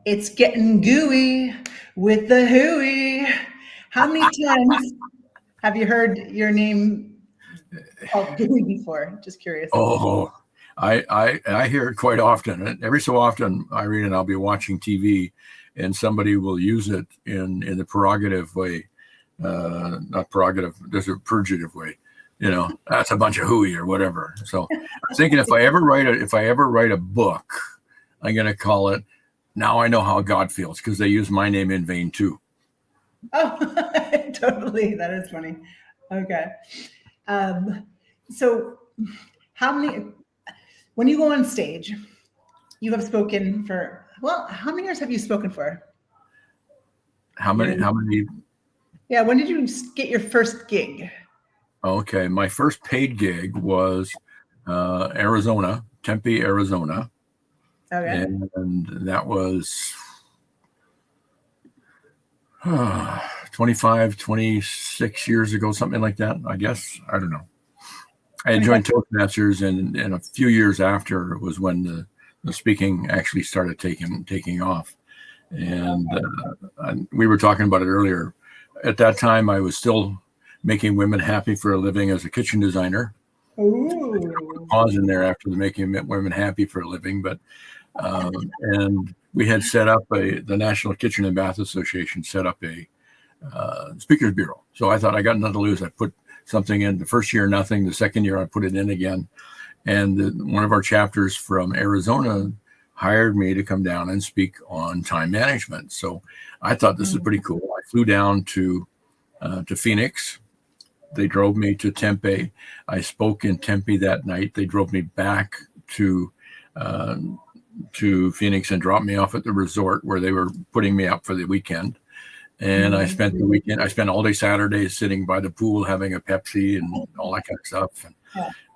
It's getting gooey with the Hooey. How many times have you heard your name called gooey before? Just curious. Oh, I hear it quite often. And every so often, Irene, and I'll be watching TV, and somebody will use it in the prerogative way, not prerogative. There's a purgative way. You know, that's a bunch of hooey or whatever. So I'm thinking if I ever write a book, I'm going to call it "Now I Know How God Feels," because they use my name in vain too. Oh, totally. That is funny. Okay. So when you go on stage, you have spoken for, well, how many years have you spoken for? How many? Yeah. When did you get your first gig? Okay. My first paid gig was Arizona, Tempe, Arizona. Okay. And that was 25, 26 years ago, something like that, I guess. I don't know. I had joined Toastmasters, and a few years after was when the speaking actually started taking off. And we were talking about it earlier. At that time, I was still making women happy for a living as a kitchen designer. Ooh. Pause in there after the making women happy for a living, but and we had set up the National Kitchen and Bath Association set up a speakers bureau. So I thought I got nothing to lose. I put something in the first year, nothing. The second year, I put it in again. And one of our chapters from Arizona hired me to come down and speak on time management. So I thought this is pretty cool. I flew down to Phoenix. They drove me to Tempe. I spoke in Tempe that night. They drove me back to Phoenix and dropped me off at the resort where they were putting me up for the weekend. And I spent the weekend. I spent all day Saturday sitting by the pool having a Pepsi and all that kind of stuff,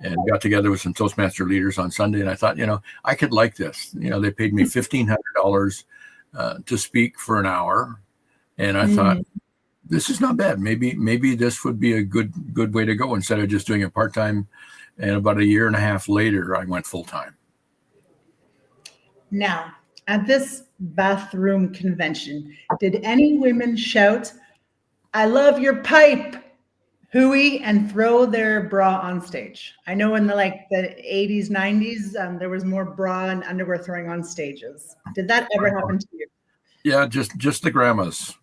and got together with some Toastmaster leaders on Sunday. And I thought, I could like this. They paid me $1,500 to speak for an hour, and I thought, this is not bad. Maybe this would be a good way to go instead of just doing it part-time. And about a year and a half later, I went full-time. Now, at this bathroom convention, did any women shout, "I love your pipe, Hooey," and throw their bra on stage? I know in the 80s, 90s, there was more bra and underwear throwing on stages. Did that ever happen to you? Yeah, just the grandmas,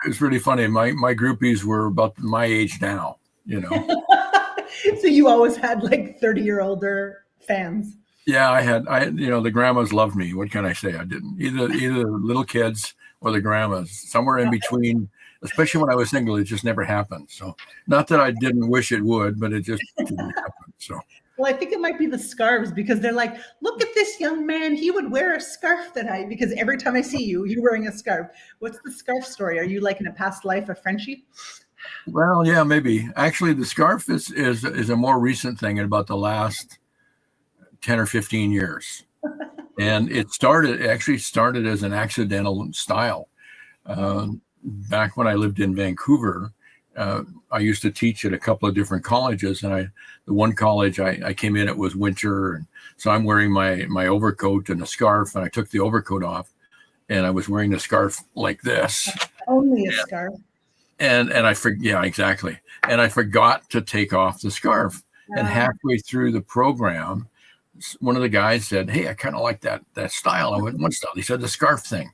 It's really funny. My groupies were about my age now, So you always had 30-year-older fans. Yeah, I had the grandmas loved me. What can I say? I didn't. Either the little kids or the grandmas, somewhere in between, especially when I was single, it just never happened. So not that I didn't wish it would, but it just didn't happen. So well, I think it might be the scarves, because they're like, look at this young man. He would wear a scarf because every time I see you, you're wearing a scarf. What's the scarf story? Are you in a past life a Frenchie? Well, yeah, maybe. Actually, the scarf is a more recent thing in about the last 10 or 15 years. And it actually started as an accidental style. Back when I lived in Vancouver, I used to teach at a couple of different colleges, and the one college I came in, it was winter, and so I'm wearing my overcoat and a scarf, and I took the overcoat off, and I was wearing the scarf like this. Only a scarf. And exactly. And I forgot to take off the scarf. And halfway through the program, one of the guys said, "Hey, I kind of like that style." I went, "What style?" He said, "The scarf thing."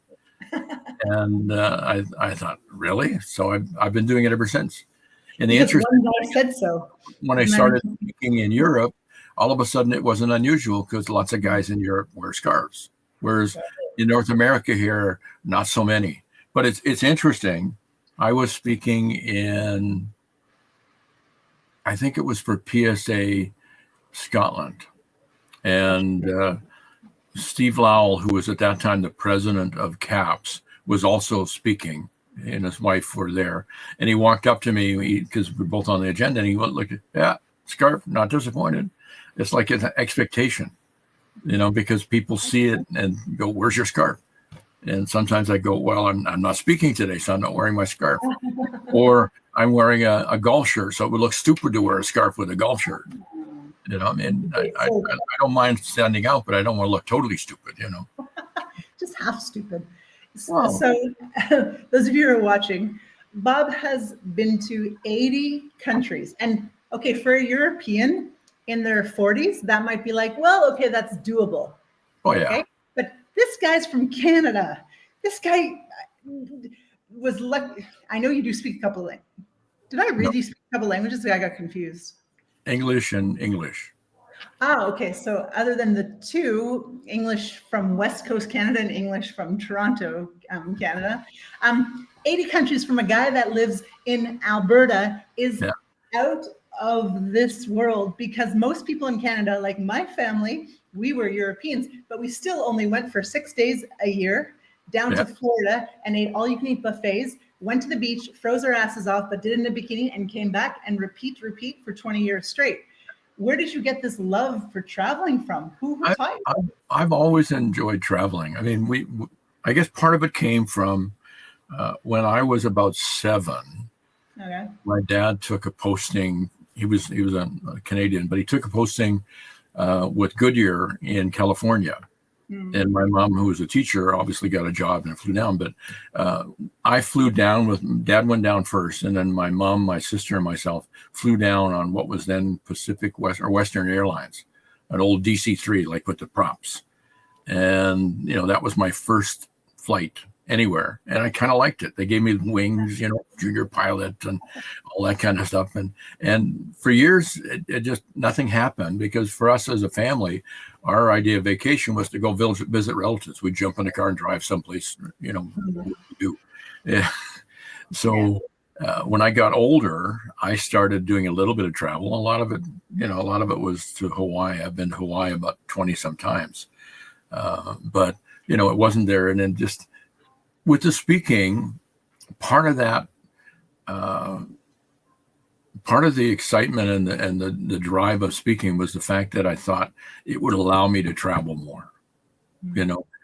And I thought, really? So I've been doing it ever since. And the interesting thing said so. When I started speaking in Europe, all of a sudden it wasn't unusual because lots of guys in Europe wear scarves, whereas in North America here, not so many. But it's interesting. I was speaking in, I think it was for PSA Scotland, and Steve Lowell, who was at that time the president of CAPS, was also speaking, and his wife were there. And he walked up to me because we're both on the agenda, and he went, "Look, yeah, scarf, not disappointed." It's like an expectation, because people see it and go, "Where's your scarf?" And sometimes I go, "Well, I'm not speaking today, so I'm not wearing my scarf." Or I'm wearing a golf shirt, so it would look stupid to wear a scarf with a golf shirt. You know, I mean, Okay, I so don't mind standing out, but I don't want to look totally stupid, you know. just half stupid. Wow. So, those of you who are watching, Bob has been to 80 countries. And okay, for a European in their 40s, that might be like, well, okay, that's doable. Oh, yeah. Okay. But this guy's from Canada. This guy was lucky. I know you do speak a couple of languages. Did I read No. you speak a couple of languages? I got confused. English and English. Ah, okay. So other than the two, English from West Coast Canada and English from Toronto, Canada, 80 countries from a guy that lives in Alberta is out of this world, because most people in Canada, like my family, we were Europeans, but we still only went for 6 days a year down to Florida and ate all you can eat buffets, went to the beach, froze our asses off, but did it in a bikini and came back and repeat for 20 years straight. Where did you get this love for traveling from? Who taught you? I've always enjoyed traveling. I mean, I guess part of it came from when I was about 7. Okay. My dad took a posting. He was a Canadian, but he took a posting with Goodyear in California. And my mom, who was a teacher, obviously got a job and flew down. But I flew down with Dad, went down first, and then my mom, my sister, and myself flew down on what was then Western Airlines, an old DC-3, like with the props. And that was my first flight anywhere, and I kind of liked it. They gave me wings, junior pilot and all that kind of stuff. And for years, it just nothing happened, because for us as a family, our idea of vacation was to go visit relatives. We'd jump in a car and drive someplace, what we do. Yeah. So when I got older, I started doing a little bit of travel. A lot of it was to Hawaii. I've been to Hawaii about 20 some times, but it wasn't there. And then just with the speaking, part of that, part of the excitement and the drive of speaking was the fact that I thought it would allow me to travel more.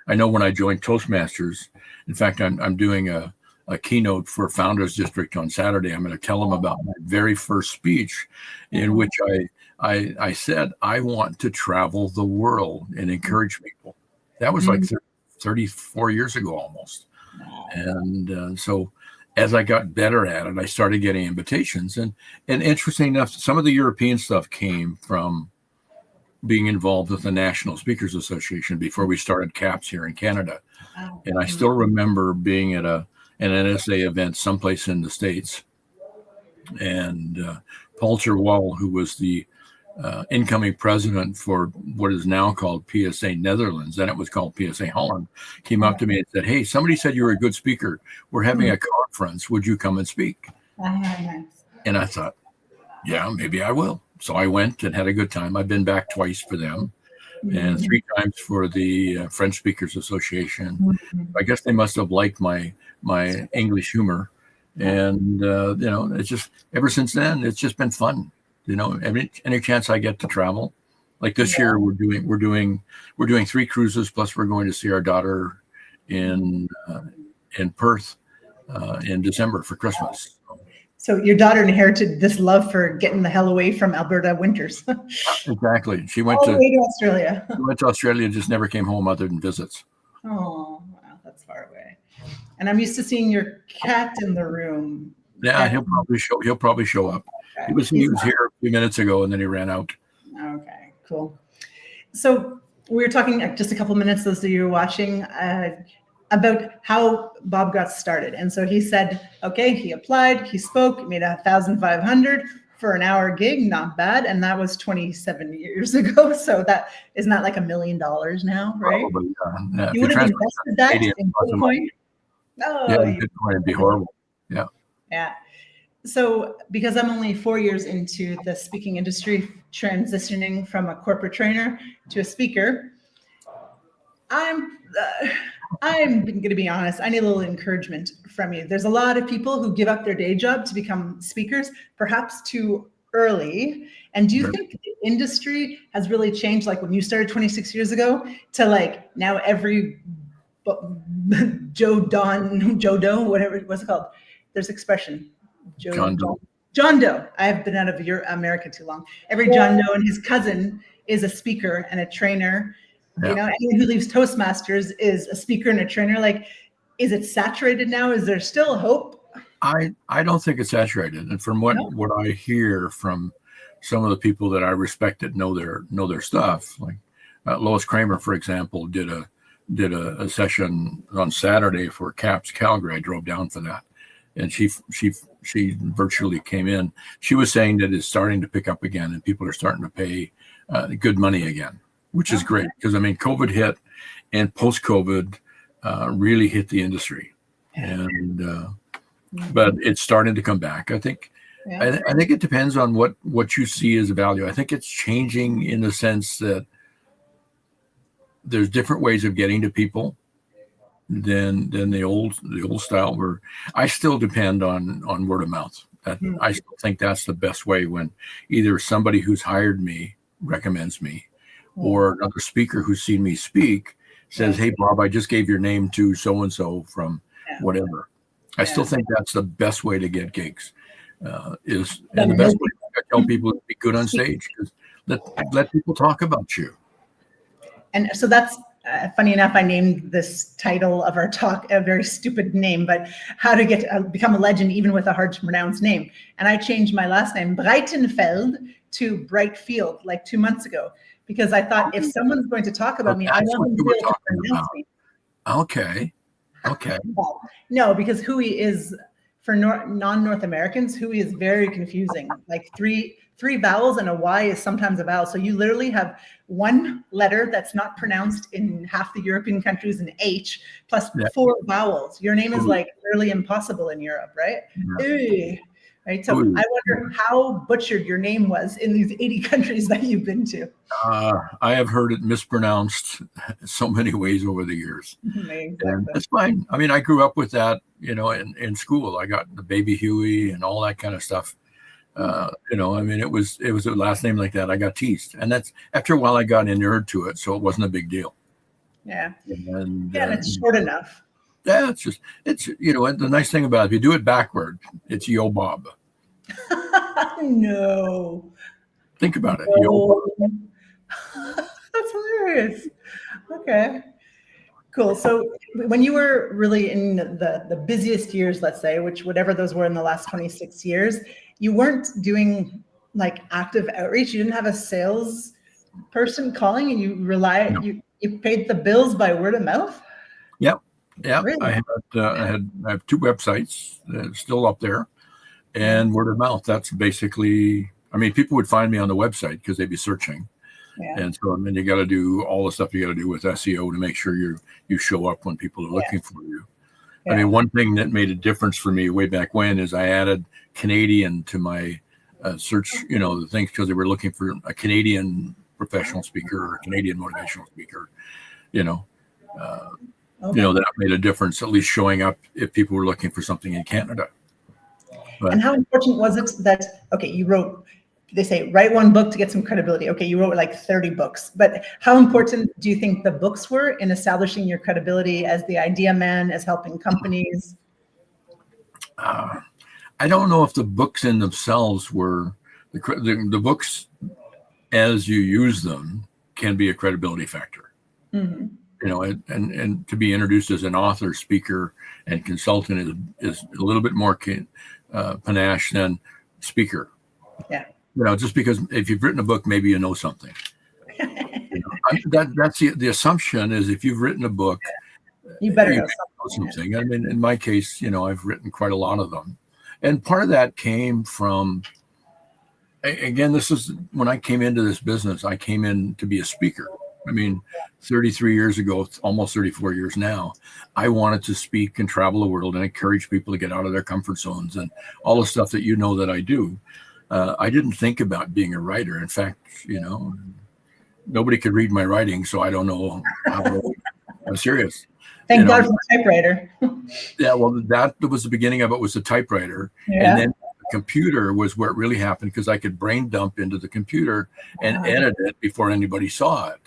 I know when I joined Toastmasters, in fact, I'm doing a keynote for Founders District on Saturday. I'm going to tell them about my very first speech, in which I said, I want to travel the world and encourage people. That was like 34 years ago almost. And so as I got better at it, I started getting invitations. And interesting enough, some of the European stuff came from being involved with the National Speakers Association before we started CAPS here in Canada. And I still remember being at an NSA event someplace in the States. And Paul Terwal, who was the incoming president for what is now called PSA Netherlands, then it was called PSA Holland, came up to me and said, "Hey, somebody said you were a good speaker. We're having a conference. Would you come and speak?" And I thought, yeah, maybe I will. So I went and had a good time. I've been back twice for them and 3 times for the French Speakers Association. I guess they must have liked my English humor. And, it's just, ever since then, it's just been fun. Any chance I get to travel, like this year, we're doing 3 cruises, plus we're going to see our daughter in Perth in December for Christmas. So your daughter inherited this love for getting the hell away from Alberta winters. Exactly. She went all the way to Australia. She went to Australia, just never came home other than visits. Oh, wow, that's far away. And I'm used to seeing your cat in the room. Yeah, he'll probably show up. Okay. He was here a few minutes ago, and then he ran out. Okay, cool. So we were talking just a couple minutes, those of you watching, about how Bob got started. And so he said, okay, he applied, he spoke, made $1,500 for an hour gig, not bad. And that was 27 years ago. So that is not like $1 million now, right? Probably, yeah. You would have invested that in Bitcoin? Oh, yeah, Bitcoin would be horrible. Yeah. Yeah. So because I'm only 4 years into the speaking industry, transitioning from a corporate trainer to a speaker, I'm going to be honest. I need a little encouragement from you. There's a lot of people who give up their day job to become speakers, perhaps too early. And do you think the industry has really changed, like when you started 26 years ago, to like now every Joe Doe, whatever, what's it called? There's expression. John John Doe. I've been out of America too long. Every John Doe and his cousin is a speaker and a trainer. Yeah. You know, anyone who leaves Toastmasters is a speaker and a trainer. Like, is it saturated now? Is there still hope? I don't think it's saturated. And from what I hear from some of the people that I respect that know their stuff, like Lois Kramer, for example, did a session on Saturday for CAPS Calgary. I drove down for that, and she virtually came in. She was saying that it's starting to pick up again, and people are starting to pay good money again, which is great, because I mean, COVID hit, and post-COVID really hit the industry, and but it's starting to come back. I think. Yeah. I think it depends on what you see as a value. I think it's changing in the sense that there's different ways of getting to people than the old style, where I still depend on word of mouth. I still think that's the best way, when either somebody who's hired me recommends me, or another speaker who's seen me speak says, "Hey, Bob, I just gave your name to so and so from whatever." I still think that's the best way to get gigs. And the best way I tell people is be good on stage, because let people talk about you. And so that's funny enough. I named this title of our talk a very stupid name, but how to become a legend even with a hard to pronounce name. And I changed my last name Breitenfeld to Brightfield like 2 months ago, because I thought if someone's going to talk about me, I want them to be able to pronounce me. Okay. Well, no, because Hooey is, for non-North Americans, Hooey is very confusing. Like three vowels, and a Y is sometimes a vowel. So you literally have one letter that's not pronounced in half the European countries, an H, plus 4 vowels. Your name is like literally impossible in Europe, right? Yeah. Right. So I wonder how butchered your name was in these 80 countries that you've been to. I have heard it mispronounced so many ways over the years. Exactly. And that's fine. I mean, I grew up with that, in school. I got the baby Hooey and all that kind of stuff. I mean, it was a last name like that. I got teased. And that's, after a while, I got inured to it. So it wasn't a big deal. Yeah. And it's short enough. Yeah, it's the nice thing about it, if you do it backward, it's Yo Bob. No. Think about it. Yo Bob. That's hilarious. Okay. Cool. So when you were really in the busiest years, let's say, whatever those were in the last 26 years, you weren't doing like active outreach. You didn't have a sales person calling, and you paid the bills by word of mouth? Yep. Yeah, really? I have 2 websites still up there, and word of mouth. That's basically, I mean, people would find me on the website because they'd be searching, and so I mean, you got to do all the stuff you got to do with SEO to make sure you show up when people are looking for you. I mean, one thing that made a difference for me way back when is I added Canadian to my search, the things, because they were looking for a Canadian professional speaker or a Canadian motivational speaker, that made a difference, at least showing up if people were looking for something in Canada. But, and how important was it that, you wrote, they say, write 1 book to get some credibility. Okay, you wrote like 30 books, but how important do you think the books were in establishing your credibility as the idea man, as helping companies? I don't know if the books in themselves were, the books as you use them can be a credibility factor. Mm-hmm. And to be introduced as an author, speaker, and consultant is a little bit more panache than speaker. Yeah. Just because if you've written a book, maybe you know something. That's the assumption is if you've written a book, you better know something. I mean, in my case, I've written quite a lot of them, and part of that came from. Again, this is when I came into this business. I came in to be a speaker. I mean, 33 years ago, almost 34 years now, I wanted to speak and travel the world and encourage people to get out of their comfort zones and all the stuff that that I do. I didn't think about being a writer. In fact, nobody could read my writing, so I don't know how I'm serious. Thank God for the typewriter. Yeah, well, that was the beginning of it, was the typewriter. Yeah. And then computer was where it really happened, because I could brain dump into the computer and edit it before anybody saw it,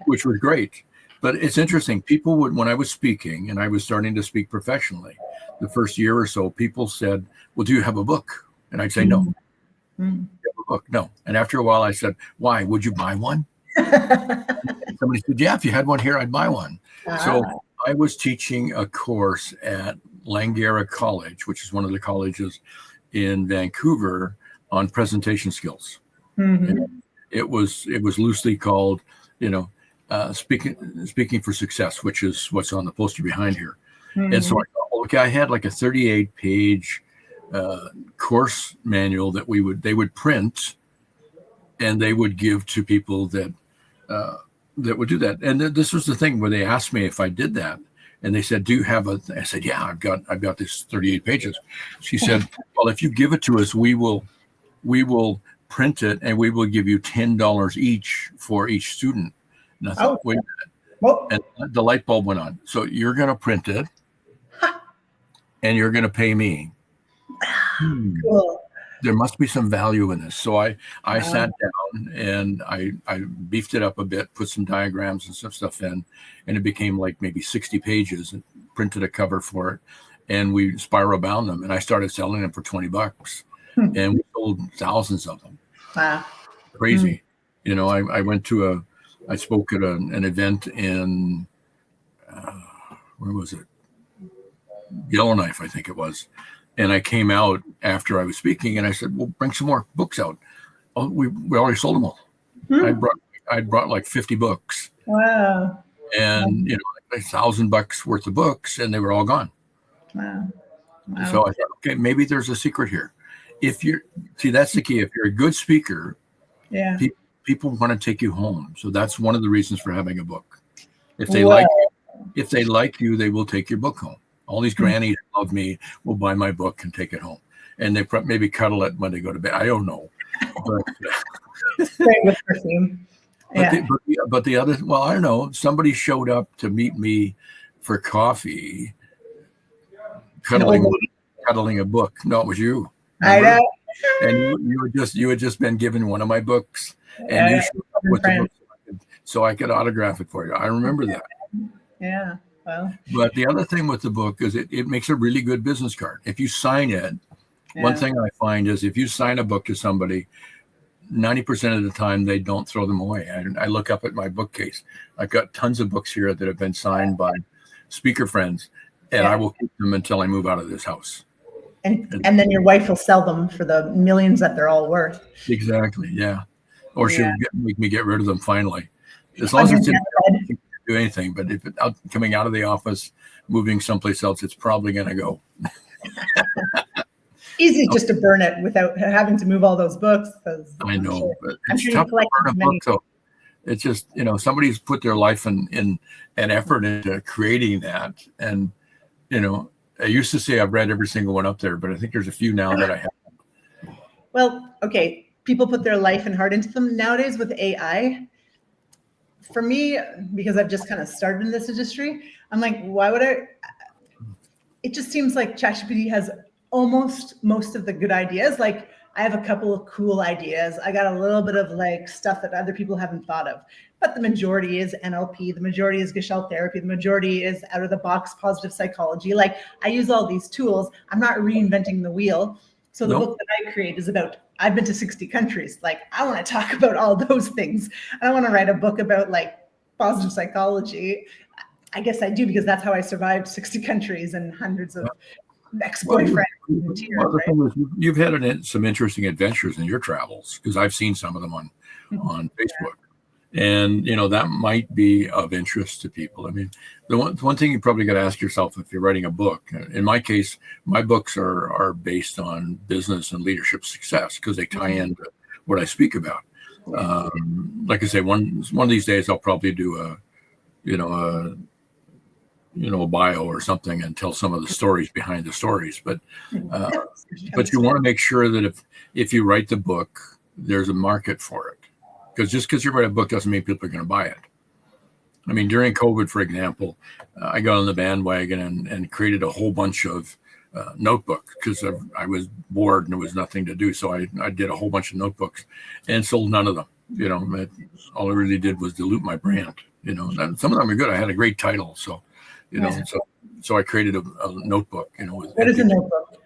which was great. But it's interesting. People would, when I was speaking and I was starting to speak professionally, the first year or so, people said, well, do you have a book? And I'd say, no. Mm. You have a book? No. And after a while I said, why? Would you buy one? Somebody said, yeah, if you had one here, I'd buy one. So I was teaching a course at Langara College, which is one of the colleges in Vancouver, on presentation skills. Mm-hmm. It was loosely called, speaking for success, which is what's on the poster behind here. Mm-hmm. And so I thought, okay, I had like a 38-page course manual that they would print, and they would give to people that would do that. And this was the thing where they asked me if I did that, and they said, "Do you have a?" I said, "Yeah, I've got this 38 pages." She said, "Well, if you give it to us, we will print it, and we will give you $10 each for each student." And I thought, wait a minute. And the light bulb went on. So you're going to print it, and you're going to pay me. Cool. There must be some value in this. So I sat down and I beefed it up a bit, put some diagrams and some stuff in, and it became like maybe 60 pages, and printed a cover for it. And we spiral bound them, and I started selling them for $20, and we sold thousands of them. Wow. Crazy. I spoke at an event in, where was it? Yellowknife, I think it was. And I came out after I was speaking, and I said, "Well, bring some more books out." Oh, we already sold them all. I brought like 50 books. Wow. And like $1,000 worth of books, and they were all gone. Wow. So I thought, okay, maybe there's a secret here. That's the key. If you're a good speaker, people want to take you home. So that's one of the reasons for having a book. If they like you, they will take your book home. All these grannies who love me will buy my book and take it home, and they maybe cuddle it when they go to bed. I don't know, but with perfume. But the other, well, I don't know. Somebody showed up to meet me for coffee, cuddling a book. No, it was you. Remember? I know. And you had just been given one of my books, and you showed up with the book so I could autograph it for you. I remember that. Yeah. Well, but the other thing with the book is it makes a really good business card. If you sign it, one thing I find is if you sign a book to somebody, 90% of the time they don't throw them away. I look up at my bookcase. I've got tons of books here that have been signed by speaker friends, and I will keep them until I move out of this house. And then your wife will sell them for the millions that they're all worth. Exactly, yeah. Or she'll make me get rid of them finally. As long as it's in do anything, but if it's coming out of the office, moving someplace else, it's probably going to go. Easy just to burn it without having to move all those books. I know, but it's tough to burn a book. So it's just, somebody's put their life and effort into creating that. And, I used to say I've read every single one up there, but I think there's a few now that I haven't. Well, okay. People put their life and heart into them nowadays with AI. For me, because I've just kind of started in this industry, I'm like, why would I? It just seems like ChatGPT has almost most of the good ideas. Like I have a couple of cool ideas. I got a little bit of like stuff that other people haven't thought of, but the majority is NLP. The majority is Gestalt therapy. The majority is out of the box positive psychology. Like I use all these tools. I'm not reinventing the wheel. So the book that I create is about, I've been to 60 countries. Like I want to talk about all those things. I don't want to write a book about like positive psychology. I guess I do because that's how I survived 60 countries and hundreds of ex-boyfriends. You've had some interesting adventures in your travels, because I've seen some of them on Facebook. And, that might be of interest to people. I mean, the one thing you probably got to ask yourself if you're writing a book, in my case, my books are based on business and leadership success because they tie into what I speak about. Like I say, one of these days I'll probably do a bio or something and tell some of the stories behind the stories. But you want to make sure that if you write the book, there's a market for it. Because just because you write a book doesn't mean people are going to buy it. I mean, during COVID, for example, I got on the bandwagon and created a whole bunch of notebooks because I was bored and there was nothing to do. So I did a whole bunch of notebooks and sold none of them. All I really did was dilute my brand. Some of them are good. I had a great title. So, so I created a notebook. What is a notebook?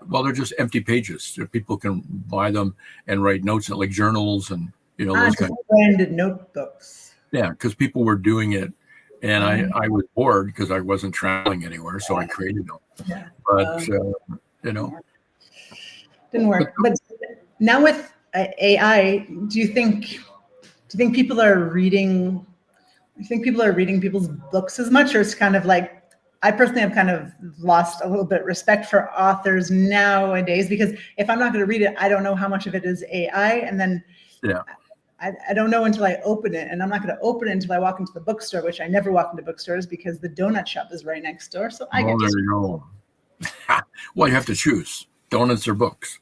well, they're just empty pages. People can buy them and write notes in, like journals and those kind of branded notebooks. Yeah, because people were doing it, and I was bored because I wasn't traveling anywhere, so I created them. Yeah. But didn't work. But now with AI, do you think people are reading? Do you think people are reading people's books as much, or it's kind of like, I personally have kind of lost a little bit respect for authors nowadays, because if I'm not going to read it, I don't know how much of it is AI, and then I don't know until I open it, and I'm not going to open it until I walk into the bookstore, which I never walk into bookstores because the donut shop is right next door. So I get there you go. Well, you have to choose donuts or books.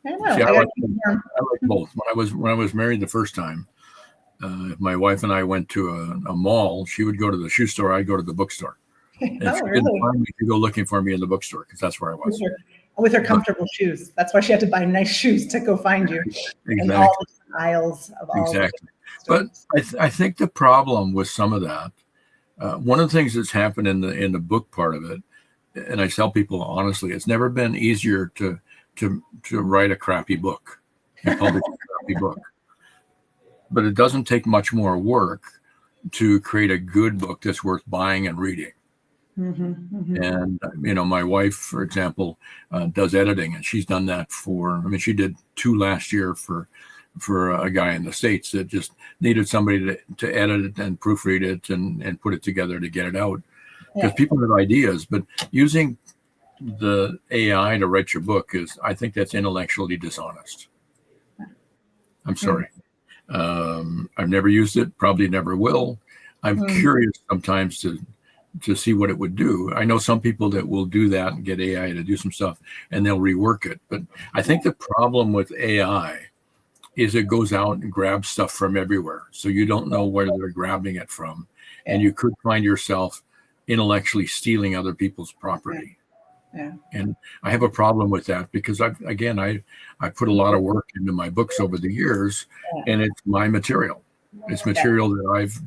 I know. See, I like both. When I was married the first time, if my wife and I went to a mall, she would go to the shoe store, I'd go to the bookstore. And if she didn't find me, she'd go looking for me in the bookstore because that's where I was. With her comfortable shoes. That's why she had to buy nice shoes to go find you. Exactly. In all the aisles of all. Exactly. But I think the problem with some of that, one of the things that's happened in the book part of it, and I tell people honestly, it's never been easier to write a crappy book, and publish a crappy book. But it doesn't take much more work to create a good book that's worth buying and reading. And my wife, for example, does editing, and she's done that she did 2 last year for a guy in the States that just needed somebody to edit it and proofread it and put it together to get it out, because people have ideas, but using the AI to write your book I think that's intellectually dishonest. I'm sorry. I've never used it, probably never will. I'm curious sometimes to see what it would do. I know some people that will do that and get AI to do some stuff and they'll rework it. But I think the problem with AI is it goes out and grabs stuff from everywhere. So you don't know where they're grabbing it from. And you could find yourself intellectually stealing other people's property. Yeah. And I have a problem with that because I put a lot of work into my books over the years, and it's my material. It's material that I've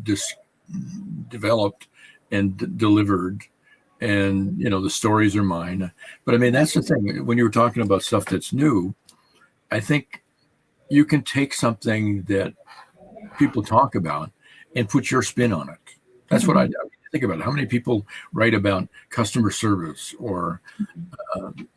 developed and delivered, and the stories are mine. But I mean, that's the thing. When you were talking about stuff that's new, I think you can take something that people talk about and put your spin on it. That's what I do. Think about it. How many people write about customer service or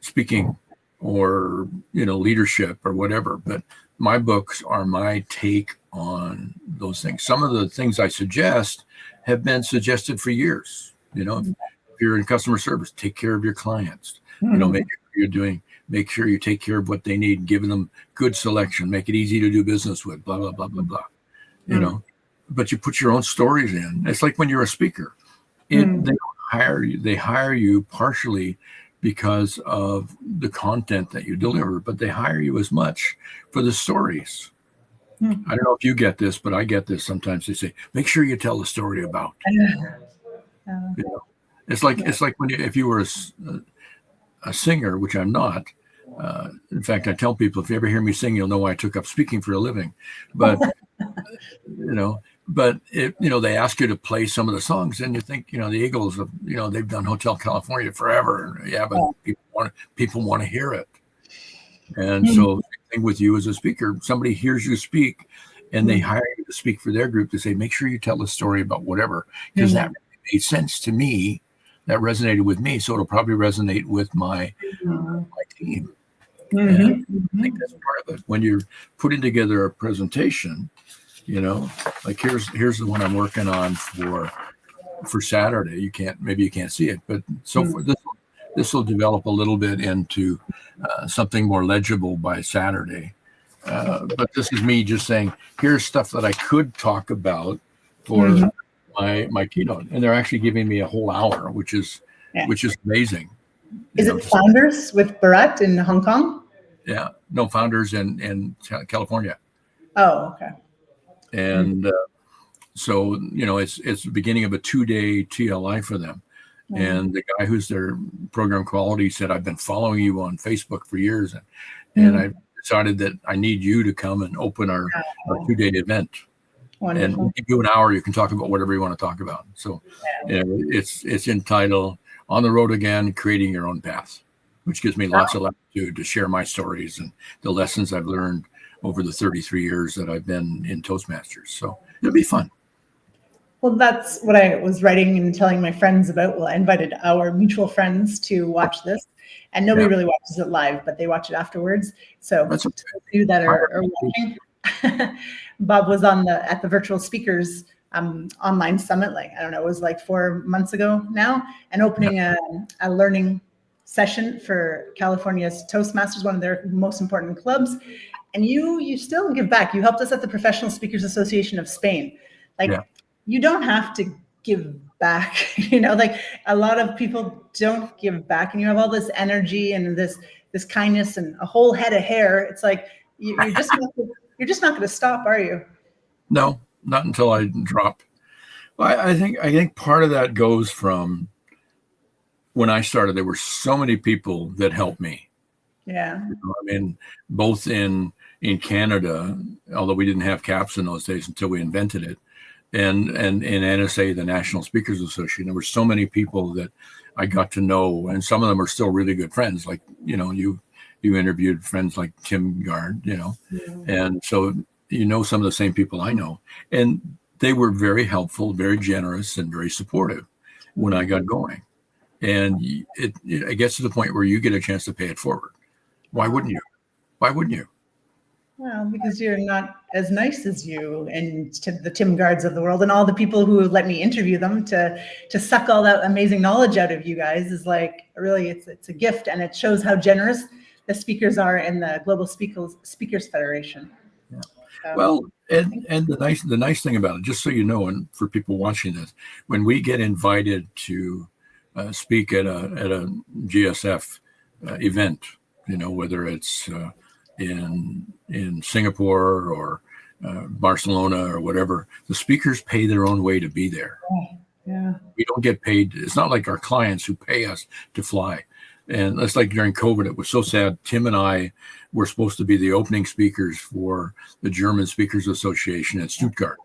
speaking or leadership or whatever? But my books are my take on those things. Some of the things I suggest have been suggested for years. If you're in customer service, take care of your clients. Make sure you take care of what they need, giving them good selection, make it easy to do business with, blah blah blah blah blah. But you put your own stories in. It's like when you're a speaker. They hire you partially because of the content that you deliver, but they hire you as much for the stories. I don't know if you get this, but I get this sometimes. They say, make sure you tell the story about. It's like if you were a singer, which I'm not. In fact, I tell people, if you ever hear me sing, you'll know why I took up speaking for a living. But But they ask you to play some of the songs, and you think, the Eagles, they've done Hotel California forever. Yeah, but people want to hear it. And so, same thing with you as a speaker. Somebody hears you speak, and they hire you to speak for their group to say, make sure you tell a story about whatever, because that made sense to me. That resonated with me, so it'll probably resonate with my team. And I think that's part of it. When you're putting together a presentation, like here's the one I'm working on for Saturday. Maybe you can't see it, but so for this will develop a little bit into something more legible by Saturday. But this is me just saying, here's stuff that I could talk about for my keynote, and they're actually giving me a whole hour, which is amazing. Is it Founders with Bharat in Hong Kong? Yeah, no, Founders in California. Oh, okay. And so it's the beginning of a 2-day TLI for them. And the guy who's their program quality said, I've been following you on Facebook for years, and I decided that I need you to come and open our 2-day event. Wonderful. And we give you an hour, you can talk about whatever you want to talk about. So it's entitled On the Road Again, Creating Your Own Path. which gives me lots of latitude to share my stories and the lessons I've learned over the 33 years that I've been in Toastmasters. So it'll be fun. Well, that's what I was writing and telling my friends about. Well, I invited our mutual friends to watch this, and nobody really watches it live, but they watch it afterwards. So That's okay. you that are watching, Bob was at the virtual speakers online summit, like, I don't know, it was like 4 months ago now, and opening a learning session for California's Toastmasters, one of their most important clubs. And you still give back. You helped us at the Professional Speakers Association of Spain. You don't have to give back, like a lot of people don't give back, and you have all this energy and this kindness and a whole head of hair. It's like you're just not going to stop, are you? No, not until I drop. Well, I think part of that goes from when I started. There were so many people that helped me. Yeah. I mean, both in Canada, although we didn't have caps in those days until we invented it, and in NSA, the National Speakers Association, there were so many people that I got to know, and some of them are still really good friends. Like, you interviewed friends like Tim Gard, and so some of the same people I know, and they were very helpful, very generous, and very supportive when I got going. And it gets to the point where you get a chance to pay it forward. Why wouldn't you? Why wouldn't you? Well, because you're not as nice as you and to the Tim Guards of the world and all the people who let me interview them to suck all that amazing knowledge out of you guys is like, really, it's a gift, and it shows how generous the speakers are in the Global Speakers Federation. Yeah. Well, and the nice thing about it, just so you know, and for people watching this, when we get invited to speak at a GSF event, whether it's in Singapore or Barcelona or whatever, the speakers pay their own way to be there. Yeah. We don't get paid. It's not like our clients who pay us to fly. And it's like during COVID, it was so sad. Tim and I were supposed to be the opening speakers for the German Speakers Association at Stuttgart.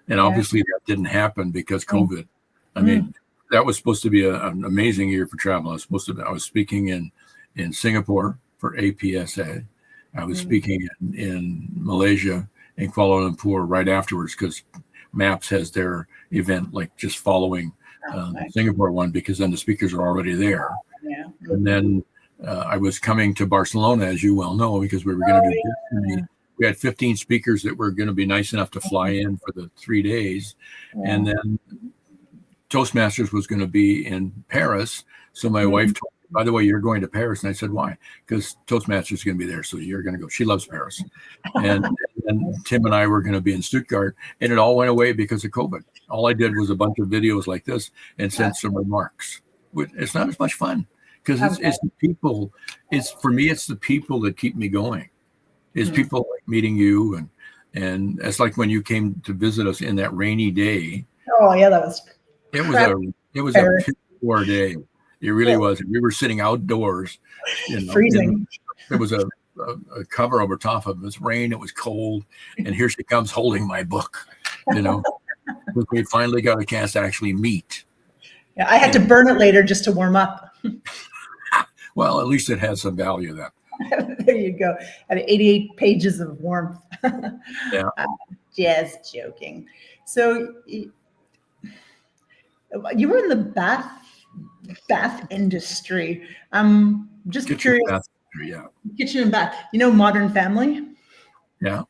And obviously that didn't happen because COVID. I mean, that was supposed to be an amazing year for travel. I was speaking in Singapore for APSA. I was speaking in Malaysia and Kuala Lumpur right afterwards because MAPS has their event like just following the Singapore one, because then the speakers are already there. Yeah. And then I was coming to Barcelona, as you well know, because we were going to do Destiny. We had 15 speakers that were going to be nice enough to fly in for the 3 days. Yeah. And then Toastmasters was going to be in Paris. So my wife told me, by the way, you're going to Paris. And I said, why? Because Toastmasters is going to be there. So you're going to go. She loves Paris. And Tim and I were going to be in Stuttgart. And it all went away because of COVID. All I did was a bunch of videos like this and sent some remarks. It's not as much fun because it's the people. For me, it's the people that keep me going. It's people like meeting you. And it's like when you came to visit us in that rainy day. Oh, yeah, that was It was a piss poor day. It really was. We were sitting outdoors, freezing. There was a cover over top of this rain. It was cold, and here she comes holding my book. We finally got a chance to actually meet. Yeah, I had to burn it later just to warm up. Well, at least it had some value then. There you go. At 88 pages of warmth. Yeah. Just joking. So you were in the bath industry. Just curious. Kitchen and bath. Modern Family? Yeah.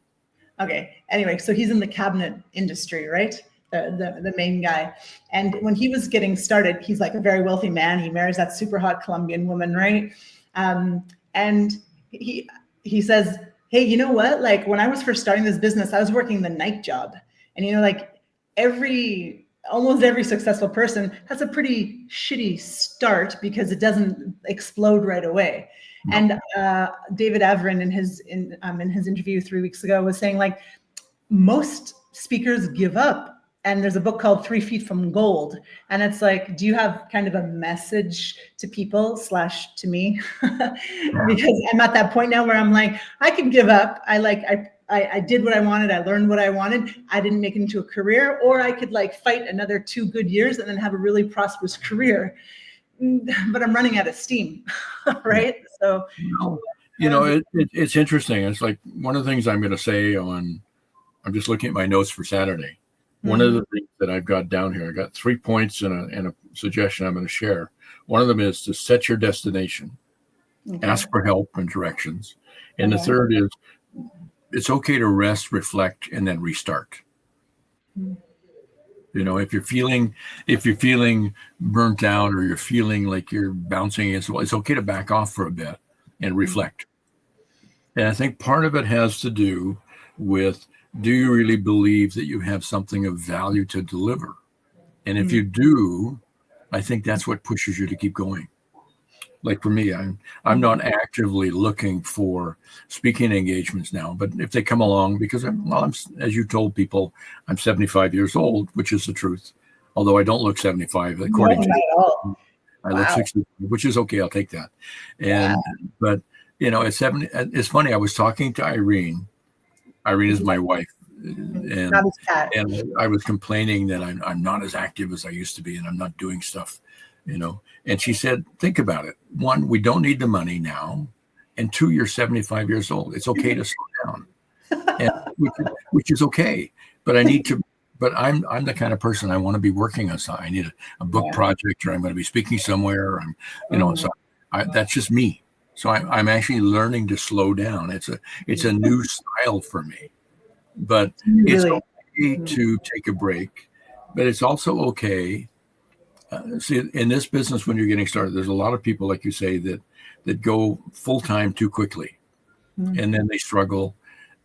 Okay. Anyway, so he's in the cabinet industry, right? The main guy. And when he was getting started, he's like a very wealthy man. He marries that super hot Colombian woman, right? And he says, hey, you know what? Like when I was first starting this business, I was working the night job. And like almost every successful person has a pretty shitty start because it doesn't explode right away. No. And David Averin in his interview 3 weeks ago was saying like most speakers give up. And there's a book called 3 Feet from Gold. And it's like, do you have kind of a message to people / to me? Because I'm at that point now where I'm like, I could give up. I did what I wanted. I learned what I wanted. I didn't make it into a career, or I could like fight another 2 good years and then have a really prosperous career. But I'm running out of steam, right? So, Well, it's interesting. It's like one of the things I'm going to say on, I'm just looking at my notes for Saturday. One of the things that I've got down here, I got 3 points and a suggestion I'm going to share. One of them is to set your destination, ask for help and directions. And the third is it's okay to rest, reflect, and then restart. If you're feeling burnt out or you're feeling like you're bouncing against the wall, it's okay to back off for a bit and reflect. And I think part of it has to do with, do you really believe that you have something of value to deliver? And if you do, I think that's what pushes you to keep going. Like for me, I'm not actively looking for speaking engagements now, but if they come along, because I'm, as you told people, I'm 75 years old, which is the truth. Although I don't look 75, according to you, I look 60, which is okay. I'll take that. And but at 70, it's funny. I was talking to Irene. Irene is my wife, and I was complaining that I'm not as active as I used to be, and I'm not doing stuff. And she said, think about it. 1, we don't need the money now. And 2, you're 75 years old. It's okay to slow down, and, which is okay. But I'm the kind of person I want to be working on something. I need a book project, or I'm going to be speaking somewhere. So that's just me. So I'm actually learning to slow down. It's a new style for me, but it's okay to take a break, but it's also okay. See, in this business, when you're getting started, there's a lot of people, like you say, that go full time too quickly, and then they struggle,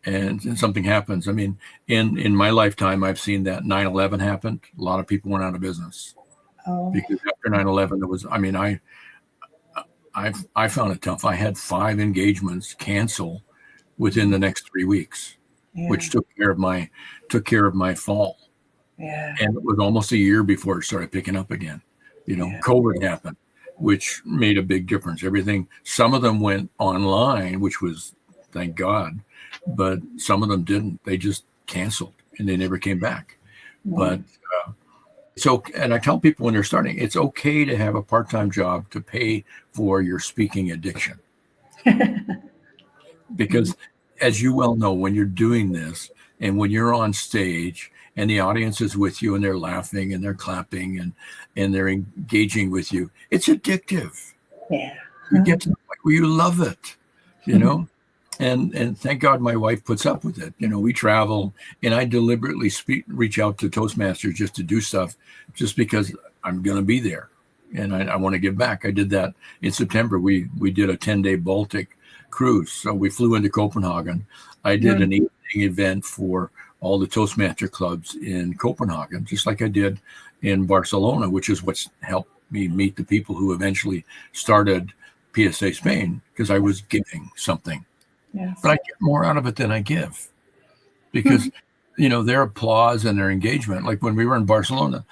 and something happens. I mean, in my lifetime, I've seen that 9/11 happened. A lot of people went out of business because after 9/11, there was. I mean, I found it tough. I had 5 engagements cancel within the next 3 weeks, which took care of my fall. Yeah. And it was almost a year before it started picking up again. COVID happened, which made a big difference. Some of them went online, which was, thank God, but some of them didn't. They just canceled and they never came back. But and I tell people when they're starting, it's okay to have a part-time job to pay for your speaking addiction. Because as you well know, when you're doing this and when you're on stage and the audience is with you and they're laughing and they're clapping and they're engaging with you, it's addictive. Yeah. You get to the point where you love it, and thank God my wife puts up with it. We travel, and I deliberately reach out to Toastmasters just to do stuff just because I'm going to be there and I want to give back. I did that in September. We did a 10-day Baltic cruise. So we flew into Copenhagen. I did an evening event for all the Toastmaster clubs in Copenhagen, just like I did in Barcelona, which is what's helped me meet the people who eventually started PSA Spain, because I was giving something. Yes. But I get more out of it than I give, because their applause and their engagement. Like when we were in Barcelona,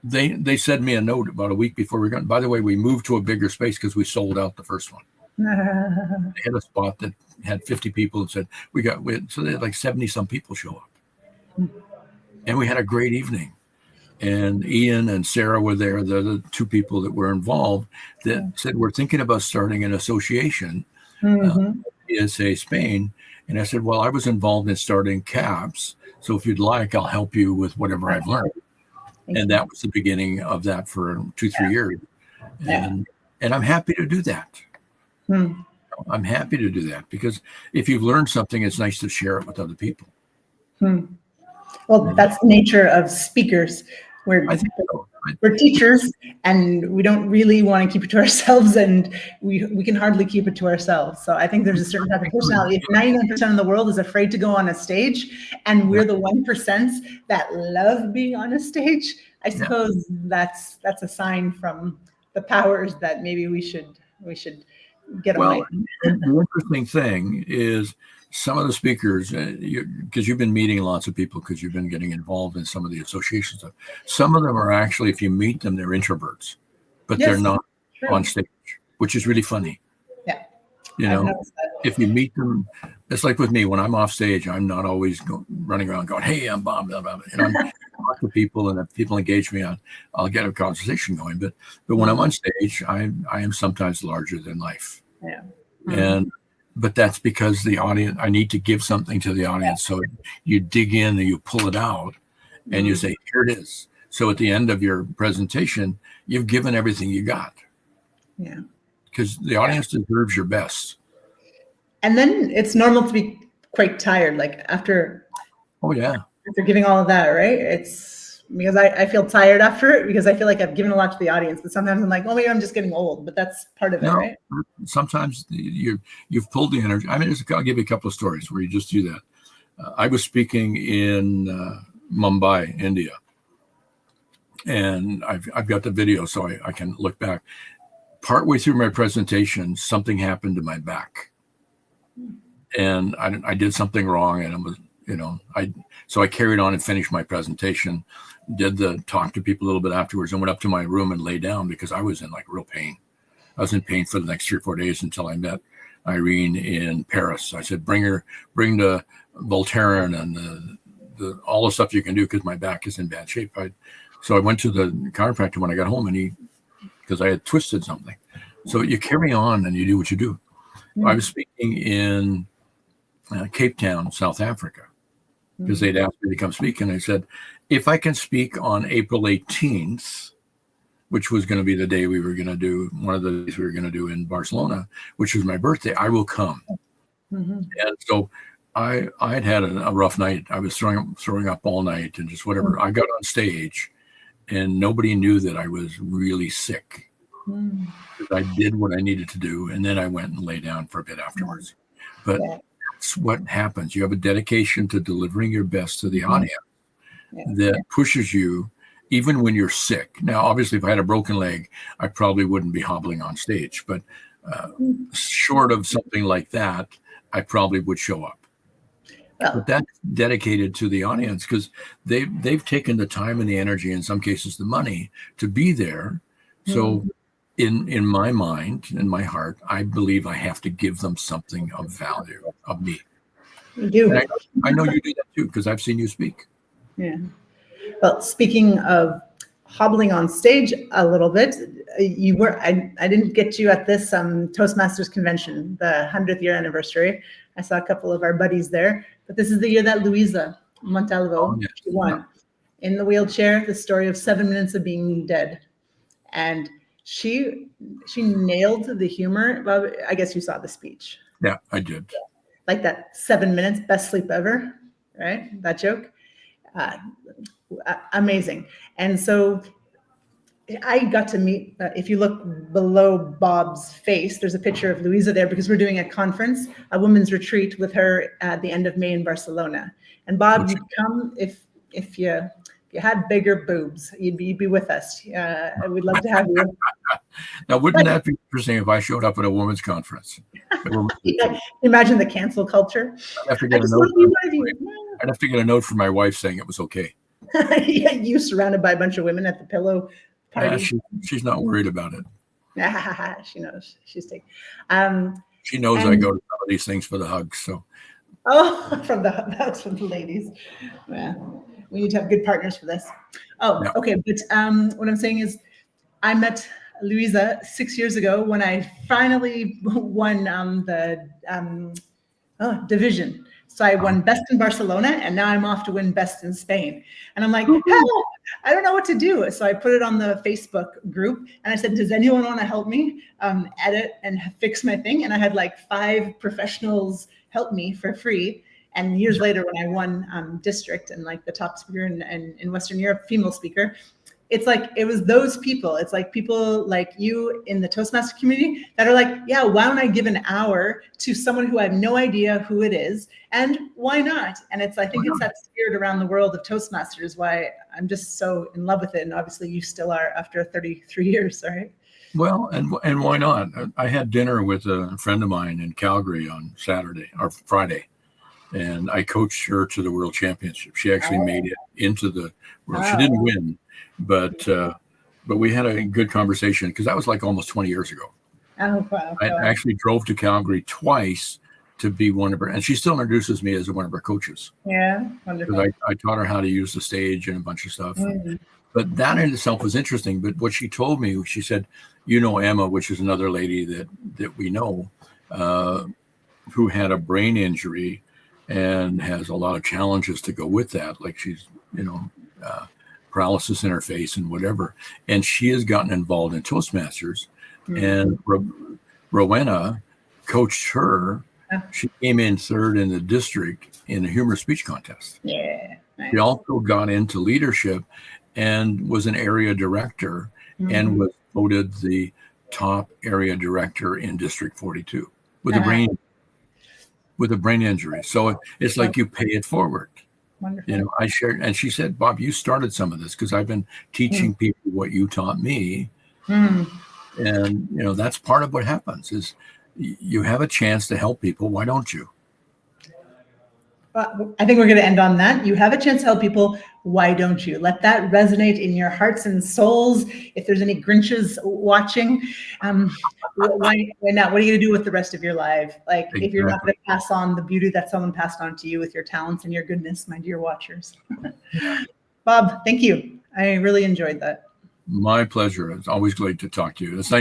they sent me a note about a week before we were going. By the way, we moved to a bigger space because we sold out the first one. They had a spot that had 50 people and said so they had like 70 some people show up. And we had a great evening. And Ian and Sarah were there, the 2 people that were involved, that said, we're thinking about starting an association, PSA Spain. And I said, well, I was involved in starting CAPS. So if you'd like, I'll help you with whatever I've learned. And that was the beginning of that for 2-3 years. And I'm happy to do that. I'm happy to do that, because if you've learned something, it's nice to share it with other people. Well, that's the nature of speakers. We're teachers, and we don't really want to keep it to ourselves, and we can hardly keep it to ourselves. So I think there's a certain type of personality. If 99% of the world is afraid to go on a stage, and we're the 1% that love being on a stage, I suppose that's a sign from the powers that maybe we should get away. The interesting thing is, some of the speakers, because you've been meeting lots of people, because you've been getting involved in some of the association stuff. Some of them are actually, if you meet them, they're introverts, but they're not on stage, which is really funny. Yeah. If you meet them, it's like with me, when I'm off stage, I'm not always running around going, hey, I'm Bob, blah, blah, blah. And I'm talking to people, and if people engage me, I'll get a conversation going. But when I'm on stage, I am sometimes larger than life. Yeah. But that's because the audience, I need to give something to the audience. So you dig in and you pull it out and you say, here it is. So at the end of your presentation, you've given everything you got. Yeah. Because the audience deserves your best. And then it's normal to be quite tired, like after giving all of that, right? It's because I feel tired after it because I feel like I've given a lot to the audience, but sometimes I'm like, oh, maybe I'm just getting old, but that's part of it, right? Sometimes you've pulled the energy. I mean, I'll give you a couple of stories where you just do that. I was speaking in Mumbai, India, and I've got the video so I can look back. Partway through my presentation, something happened to my back. And I did something wrong, and it was, so I carried on and finished my presentation, talk to people a little bit afterwards, and went up to my room and lay down because I was in like real pain. I was in pain for the next 3 or 4 days until I met Irene in Paris. I said, bring the Voltaren and all the stuff you can do because my back is in bad shape. So I went to the chiropractor when I got home, and because I had twisted something. So you carry on and you do what you do. I was speaking in Cape Town, South Africa, because they'd asked me to come speak. And I said, if I can speak on April 18th, which was going to be the day we were going to do, one of the days we were going to do in Barcelona, which was my birthday, I will come. And so I'd had a rough night. I was throwing up all night and just whatever. I got on stage and nobody knew that I was really sick. I did what I needed to do, and then I went and lay down for a bit afterwards. But that's what happens. You have a dedication to delivering your best to the audience that pushes you even when you're sick. Now, obviously, if I had a broken leg, I probably wouldn't be hobbling on stage. But short of something like that, I probably would show up. But that's dedicated to the audience because they've taken the time and the energy, in some cases the money, to be there. So in my mind, in my heart, I believe I have to give them something of value of me. You do. I know you do that too because I've seen you speak. Yeah. Well, speaking of hobbling on stage a little bit, I didn't get you at this Toastmasters convention, the 100th year anniversary. I saw a couple of our buddies there, but this is the year that Luisa Montalvo won in the wheelchair, the story of 7 minutes of being dead. And she nailed the humor. Well, I guess you saw the speech. Yeah, I did. Like that 7 minutes, best sleep ever, right? That joke. Amazing. And so I got to meet, if you look below Bob's face, there's a picture of Luisa there because we're doing a conference, a women's retreat with her at the end of May in Barcelona. And Bob, you'd come if you had bigger boobs, you'd be with us. I would love to have you. Now, wouldn't that be interesting if I showed up at a women's conference? Imagine the cancel culture. I'd have to get a note from my wife saying it was okay. Yeah, you surrounded by a bunch of women at the pillow party. She's not worried about it. She knows. She's taking. She knows I go to some of these things for the hugs. So. Oh, that's from the ladies. Yeah, we need to have good partners for this. Oh, yeah. Okay. But what I'm saying is, I met Luisa 6 years ago when I finally won the division. So I won best in Barcelona, and now I'm off to win best in Spain. And I'm like, hell, I don't know what to do. So I put it on the Facebook group, and I said, does anyone want to help me edit and fix my thing? And I had like 5 professionals help me for free. And years later, when I won district and like the top speaker in Western Europe, female speaker, it's like, it was those people. It's like people like you in the Toastmaster community that are like, yeah, why don't I give an hour to someone who I have no idea who it is? And why not? And I think it's that spirit around the world of Toastmasters, why I'm just so in love with it. And obviously you still are after 33 years, right? Well, and why not? I had dinner with a friend of mine in Calgary on Saturday or Friday, and I coached her to the World Championship. She actually made it into the world. She didn't win. But we had a good conversation because that was like almost 20 years ago. Oh, wow. I actually drove to Calgary twice to be one of her, and she still introduces me as one of her coaches. Yeah, wonderful. Because I taught her how to use the stage and a bunch of stuff. But that in itself was interesting. But what she told me, she said, Emma, which is another lady that we know, who had a brain injury and has a lot of challenges to go with that. Like she's, paralysis in her face and whatever. And she has gotten involved in Toastmasters. And Rowena coached her. She came in third in the district in a humorous speech contest. Yeah. Nice. She also got into leadership and was an area director and was voted the top area director in District 42 with a brain injury. So it's like you pay it forward. Wonderful. I shared, and she said, Bob, you started some of this because I've been teaching people what you taught me. And, that's part of what happens is you have a chance to help people. Why don't you? I think we're going to end on that. You have a chance to help people. Why don't you? Let that resonate in your hearts and souls. If there's any Grinches watching, why not? What are you going to do with the rest of your life? Like, if you're not going to pass on the beauty that someone passed on to you with your talents and your goodness, my dear watchers. Bob, thank you. I really enjoyed that. My pleasure. It's always great to talk to you. It's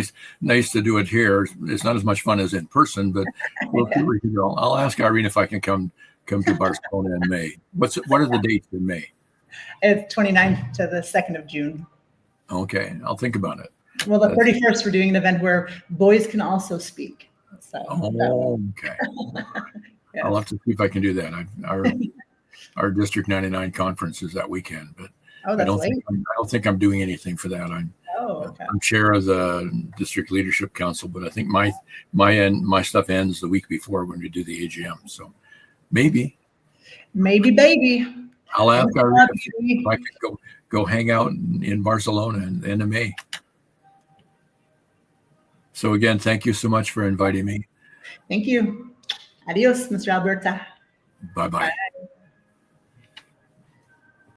nice to do it here. It's not as much fun as in person, but we'll see where we can go. I'll ask Irene if I can come to Barcelona in May. What are the dates in May? It's 29th to the 2nd of June. Okay, I'll think about it. Well, the 31st, we're doing an event where boys can also speak. So, okay. Yes. I'll have to see if I can do that. Our District 99 conference is that weekend, but I don't think I'm doing anything for that. I'm chair of the District Leadership Council, but I think my stuff ends the week before when we do the AGM. So maybe, baby. I'll ask if I could go hang out in Barcelona in the end of May. So again, thank you so much for inviting me. Thank you. Adios, Mr. Alberta. Bye-bye. Bye.